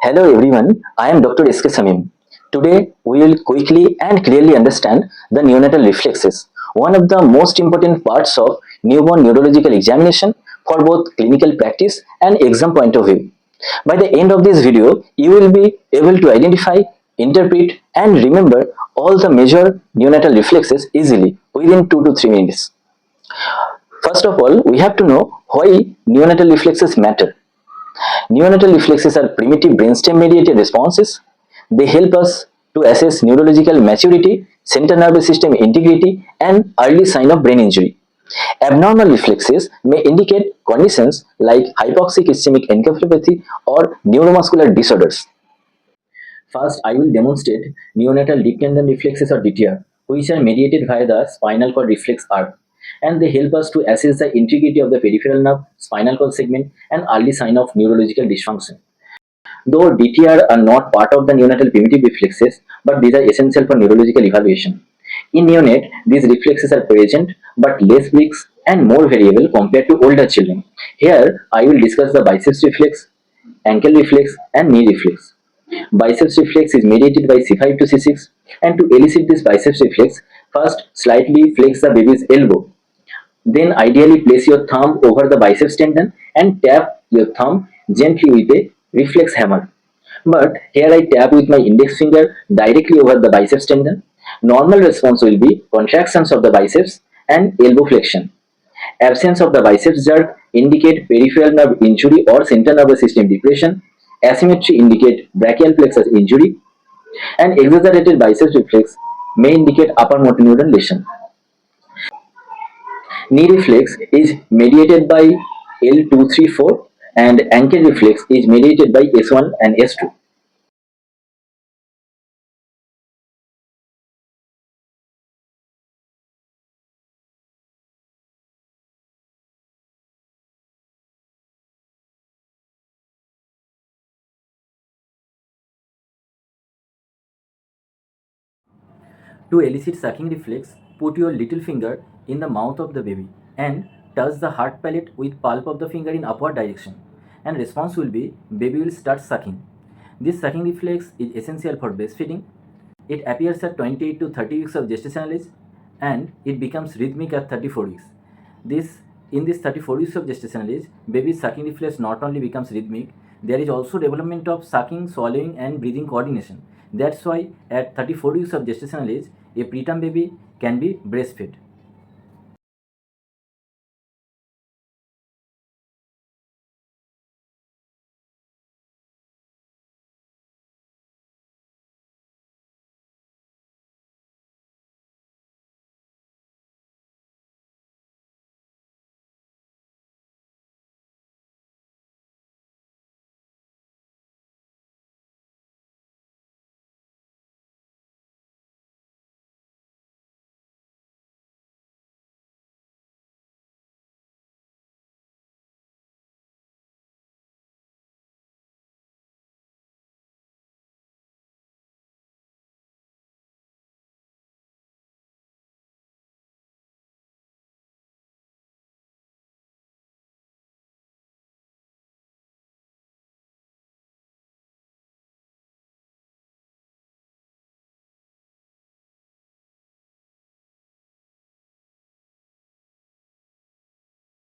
Hello everyone, I am Dr. Samim. Today we will quickly and clearly understand the neonatal reflexes, one of the most important parts of newborn neurological examination for both clinical practice and exam point of view. By the end of this video, you will be able to identify, interpret and remember all the major neonatal reflexes easily within 2 to 3 minutes. First of all, we have to know why neonatal reflexes matter. Neonatal reflexes are primitive brainstem mediated responses. They help us to assess neurological maturity, central nervous system integrity, and early sign of brain injury. Abnormal reflexes may indicate conditions like hypoxic ischemic encephalopathy or neuromuscular disorders. First, I will demonstrate neonatal deep tendon reflexes or DTR, which are mediated via the spinal cord reflex arc, and they help us to assess the integrity of the peripheral nerve, spinal cord segment, and early sign of neurological dysfunction. Though DTR are not part of the neonatal primitive reflexes, but these are essential for neurological evaluation. In neonate, these reflexes are present but less weak and more variable compared to older children. Here, I will discuss the biceps reflex, ankle reflex, and knee reflex. Biceps reflex is mediated by C5 to C6, and to elicit this biceps reflex, first slightly flex the baby's elbow. Then ideally place your thumb over the biceps tendon and tap your thumb gently with a reflex hammer. But here I tap with my index finger directly over the biceps tendon. Normal response will be contractions of the biceps and elbow flexion. Absence of the biceps jerk indicate peripheral nerve injury or central nervous system depression. Asymmetry indicate brachial plexus injury, and exaggerated biceps reflex may indicate upper motor neuron lesion. Knee reflex is mediated by L234 and ankle reflex is mediated by S1 and S2. To elicit sucking reflex, put your little finger in the mouth of the baby and touch the hard palate with palm of the finger in upward direction, and response will be baby will start sucking. This sucking reflex is essential for breastfeeding. It appears at 28 to 30 weeks of gestational age and it becomes rhythmic at 34 weeks. In this 34 weeks of gestational age, baby's sucking reflex not only becomes rhythmic, there is also development of sucking, swallowing and breathing coordination. That's why at 34 weeks of gestational age, a preterm baby can be breastfed.